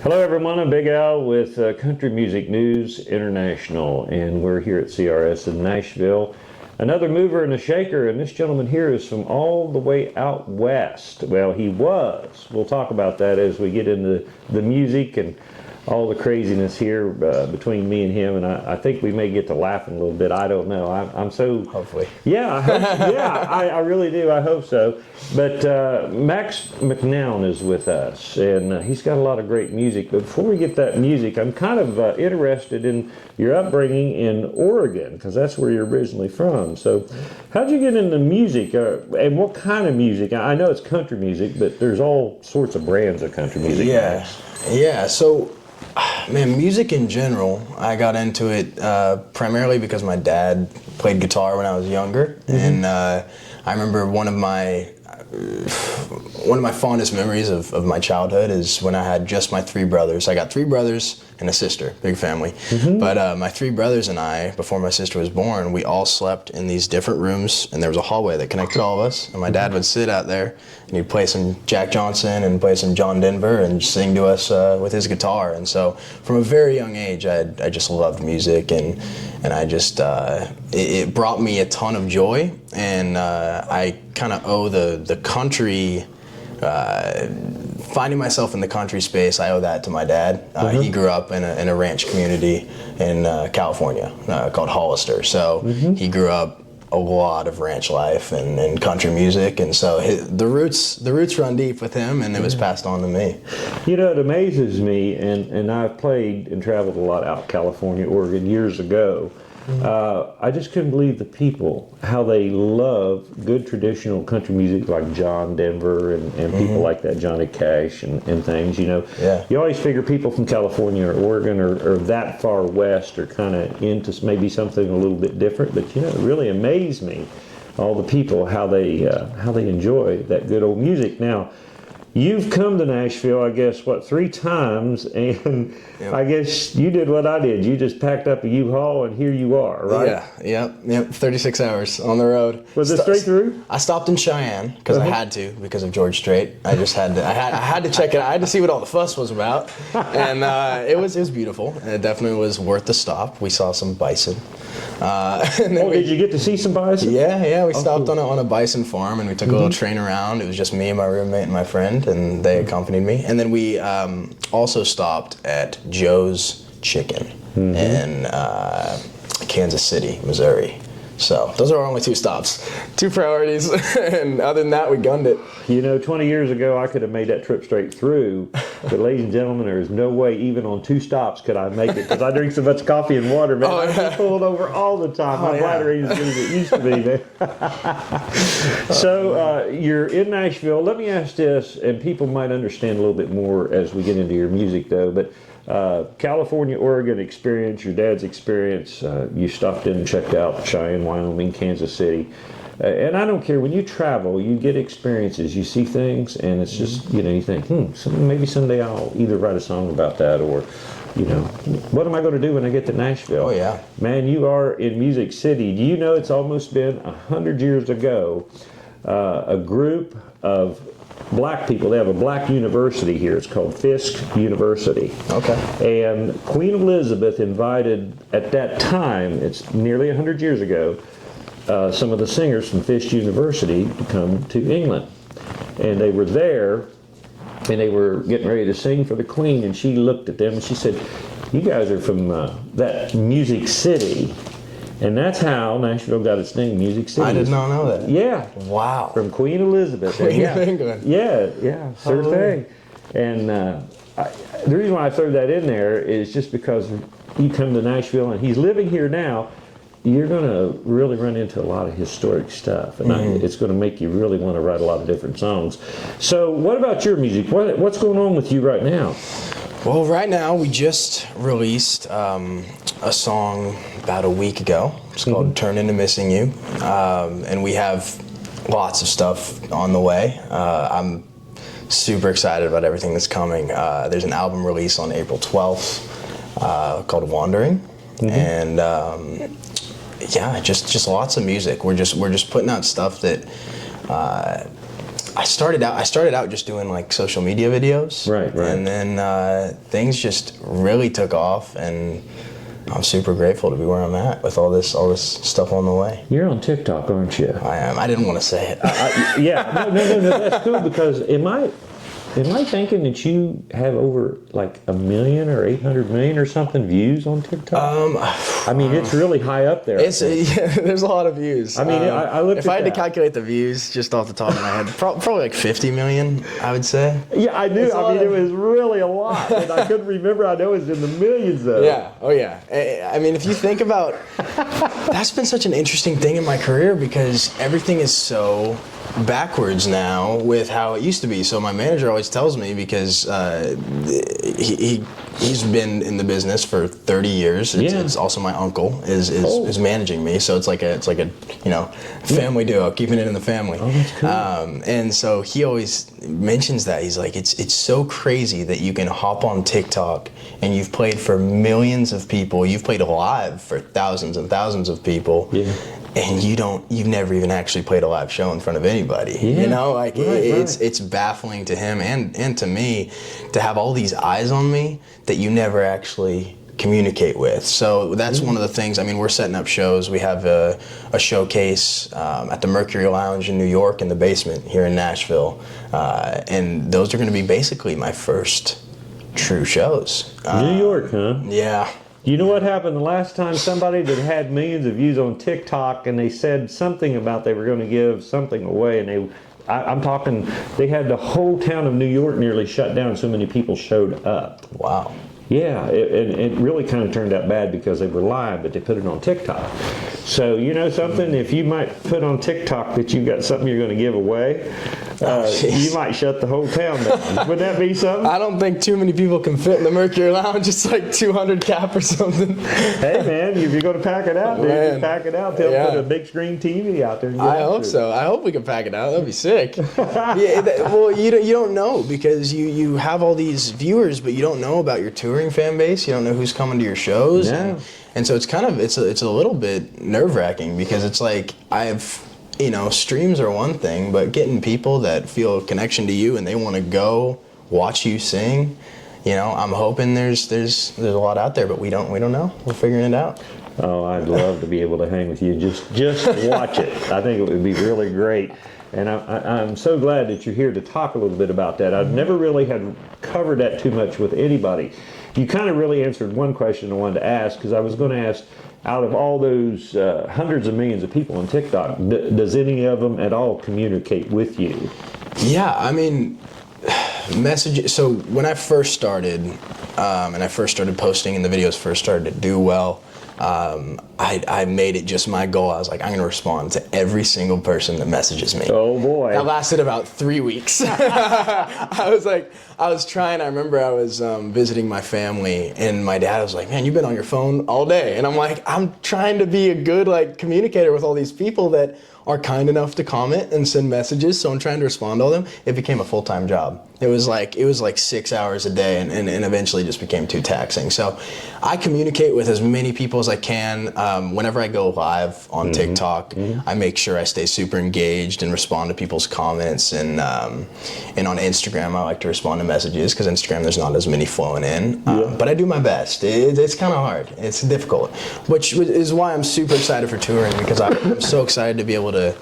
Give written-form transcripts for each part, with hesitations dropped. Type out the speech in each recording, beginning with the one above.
Hello, everyone. I'm Big Al with Country Music News International, and we're here at CRS in Nashville. Another mover and a shaker, and this gentleman here is from all the way out west. Well, he was. We'll talk about that as we get into the music and all the craziness here between me and him, and I think we may get to laughing a little bit. I don't know. I'm so... Hopefully. Yeah, I hope, yeah, I really do. I hope so. But Max McNown is with us, and he's got a lot of great music. But before we get that music, I'm kind of interested in your upbringing in Oregon, because that's where you're originally from. So how'd you get into music, and what kind of music? I know it's country music, but there's all sorts of brands of country music. Yeah. So, man, music in general, I got into it primarily because my dad played guitar when I was younger, and I remember one of my fondest memories of my childhood is when I had just my three brothers. I got three brothers and a sister, big family. But my three brothers and I, before my sister was born, we all slept in these different rooms, and there was a hallway that connected all of us. And my dad would sit out there, and he'd play some Jack Johnson and play some John Denver and sing to us with his guitar. And so from a very young age, I just loved music, and I just, it brought me a ton of joy, and I kind of owe the country, finding myself in the country space, I owe that to my dad. He grew up in a ranch community in California called Hollister. So he grew up a lot of ranch life and country music, and so the roots run deep with him, and it was passed on to me. You know, it amazes me, and I've played and traveled a lot out California, Oregon years ago. I just couldn't believe the people, how they love good traditional country music like John Denver and people like that, Johnny Cash and things, you know. Yeah. You always figure people from California or Oregon or that far west are kind of into maybe something a little bit different, but you know, it really amazed me, all the people, how they enjoy that good old music. Now, you've come to Nashville, I guess, 3 times, and I guess you did what I did. You just packed up a U-Haul, and here you are, right? Yeah, yep. 36 hours on the road. Was it straight through? I stopped in Cheyenne because I had to, because of George Strait. I just had to. I had to check it out. I had to see what all the fuss was about, and it was beautiful. And it definitely was worth the stop. We saw some bison. Did you get to see some bison? Yeah. We stopped on a bison farm, and we took a little train around. It was just me and my roommate and my friend, and they accompanied me. And then we also stopped at Joe's Chicken in Kansas City, Missouri. So those are our only 2 stops, 2 priorities, and other than that, we gunned it. You know, 20 years ago, I could have made that trip straight through, but ladies and gentlemen, there is no way even on 2 stops could I make it, because I drink so much coffee and water, man. I get pulled over all the time. My bladder ain't as good as it used to be, man. So you're in Nashville. Let me ask this, and people might understand a little bit more as we get into your music, though, but California, Oregon experience, your dad's experience, you stopped in and checked out Cheyenne, Wyoming, Kansas City. And I don't care, when you travel, you get experiences, you see things, and it's just, you know, you think, maybe someday I'll either write a song about that, or, you know, what am I going to do when I get to Nashville? Oh, yeah. Man, you are in Music City. Do you know it's almost been 100 years ago, a group of black people, they have a black university here, it's called Fisk University. Okay. And Queen Elizabeth invited, at that time, it's nearly 100 years ago, some of the singers from Fisk University to come to England. And they were there, and they were getting ready to sing for the Queen, and she looked at them and she said, "You guys are from that Music City." And that's how Nashville got its name, Music City. I did not know that. Yeah. Wow. From Queen Elizabeth. Queen of England. Yeah, sure thing. And the reason why I throw that in there is just because you come to Nashville, and he's living here now, you're going to really run into a lot of historic stuff, and it's going to make you really want to write a lot of different songs. So what about your music? What's going on with you right now? Well, right now we just released a song about a week ago. It's called Turn Into Missing You, and we have lots of stuff on the way. I'm super excited about everything that's coming. There's an album release on April 12th called Wandering, and just lots of music. We're just putting out stuff that I started out just doing like social media videos. Right. And then things just really took off, and I'm super grateful to be where I'm at with all this stuff on the way. You're on TikTok, aren't you? I am. I didn't want to say it. Yeah. No. That's cool, because am I thinking that you have over like 1 million or 800 million or something views on TikTok? I mean, it's really high up there. There's a lot of views. I mean, I looked if at I had to that. calculate the views just off the top of my head, probably like 50 million, I would say. Yeah, I knew. I mean, it was really a lot, and I couldn't remember. I know it's in the millions, though. Yeah. Oh, yeah. I mean, if you think about, that's been such an interesting thing in my career, because everything is so backwards now with how it used to be. So my manager always tells me, because he's been in the business for 30 years. It's also my uncle is managing me, so it's like a family duo, keeping it in the family. Oh, that's cool. And so he always mentions that. He's like, it's so crazy that you can hop on TikTok and you've played for millions of people. You've played live for thousands and thousands of people. Yeah. And you've never even actually played a live show in front of anybody. Yeah. You know, like it's baffling to him and to me to have all these eyes on me that you never actually communicate with. So that's one of the things. I mean, we're setting up shows. We have a showcase at the Mercury Lounge in New York, in the basement here in Nashville, and those are going to be basically my first true shows. New York, huh? Yeah. You know what happened the last time somebody that had millions of views on TikTok, and they said something about they were going to give something away, and I'm talking, they had the whole town of New York nearly shut down, so many people showed up. Wow. Yeah, it really kind of turned out bad because they were live, but they put it on TikTok. So, you know something, if you might put on TikTok that you got something you're going to give away, you might shut the whole town down. Would that be something? I don't think too many people can fit in the Mercury Lounge. It's like 200 cap or something. Hey, man, if you're going to pack it out, dude, pack it out. Tell them put a big screen TV out there. And I hope so. I hope we can pack it out. That'd be sick. Well, you don't know, because you have all these viewers, but you don't know about your touring fan base. You don't know who's coming to your shows. Yeah. And so it's kind of, it's a little bit nerve-wracking, because it's like streams are one thing, but getting people that feel a connection to you and they want to go watch you sing, I'm hoping there's a lot out there, but we don't know. We're figuring it out. Oh, I'd love to be able to hang with you. Just watch it. I think it would be really great. And I'm so glad that you're here to talk a little bit about that. I've never really had covered that too much with anybody. You kind of really answered one question I wanted to ask, because I was going to ask, out of all those hundreds of millions of people on TikTok, does any of them at all communicate with you? Yeah, I mean, messages. So when I first started, and I first started posting, and the videos first started to do well, I made it just my goal. I was like, I'm going to respond to every single person that messages me. Oh boy. That lasted about 3 weeks. I was trying. I remember I was visiting my family, and my dad was like, man, you've been on your phone all day. And I'm like, I'm trying to be a good communicator with all these people that are kind enough to comment and send messages, so I'm trying to respond to all them. It became a full-time job. It was like 6 hours a day, and eventually just became too taxing. So I communicate with as many people as I can. Whenever I go live on TikTok, I make sure I stay super engaged and respond to people's comments. And on Instagram, I like to respond to messages, because Instagram, there's not as many flowing in. But I do my best. It's kind of hard. It's difficult, which is why I'm super excited for touring, because I'm so excited to be able to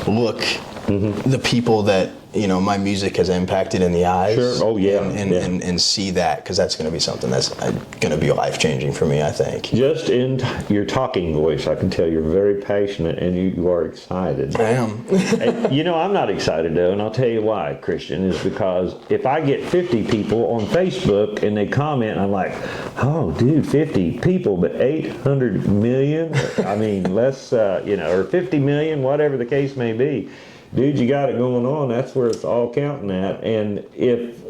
look the people that my music has impacted in the eyes. Sure. Oh yeah. And see that, because that's going to be something that's going to be life-changing for me, I think. Just in your talking voice, I can tell you're very passionate and you are excited. I am. And, I'm not excited though, and I'll tell you why, Christian, is because if I get 50 people on Facebook and they comment, I'm like, oh dude, 50 people, but 800 million? I mean, less, or 50 million, whatever the case may be. Dude, you got it going on. That's where it's all counting at. And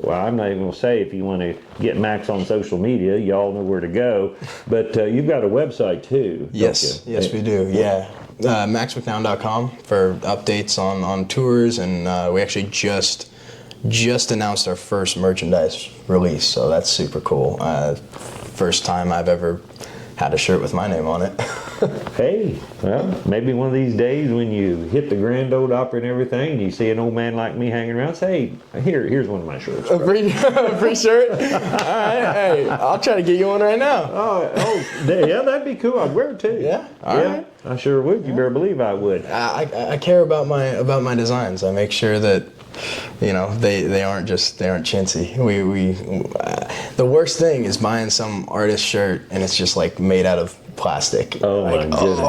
I'm not even going to say if you want to get Max on social media, y'all know where to go. But you've got a website too. Yes, we do. Yeah. MaxMcNown.com for updates on tours. And we actually just announced our first merchandise release. So that's super cool. First time I've ever had a shirt with my name on it. Hey, well, maybe one of these days when you hit the Grand Ole Opry and everything, and you see an old man like me hanging around, say, hey, here's one of my shirts. A free shirt? All right, hey, I'll try to get you one right now. Yeah, that'd be cool. I'd wear it too. Yeah, all right. I sure would. You better believe I would. I care about my designs. I make sure that, you know, they aren't chintzy. The worst thing is buying some artist shirt and it's just like made out of plastic. Oh my goodness.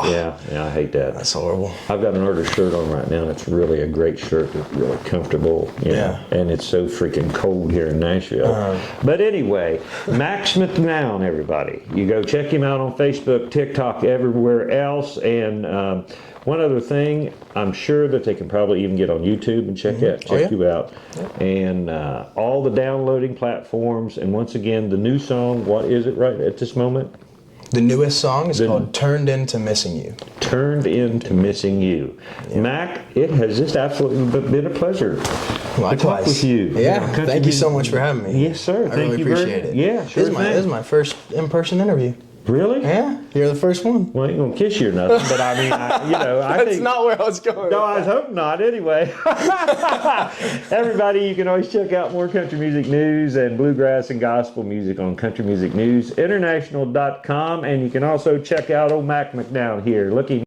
Yeah, I hate that. That's horrible. I've got an artist shirt on right now, and it's really a great shirt. It's really comfortable. You know, and it's so freaking cold here in Nashville. But anyway, Max McNown, everybody. You go check him out on Facebook, TikTok, everywhere else. And one other thing, I'm sure that they can probably even get on YouTube and check you out. And all the downloading platforms. And once again, the new song, what is it right at this moment? The newest song is called Turned Into Missing You. Turned Into Missing You. Yeah. Mac, it has just absolutely been a pleasure to talk with you. Yeah, thank you so much for having me. Yes, sir. I really appreciate it. Yeah, sure. This is my first in-person interview. Really? Yeah, you're the first one. Well, I ain't gonna kiss you or nothing, but I mean, I That's think, not where I was going. No, I was hoping not. Anyway, everybody, you can always check out more country music news and bluegrass and gospel music on countrymusicnewsinternational.com, and you can also check out old Mac McNown here, looking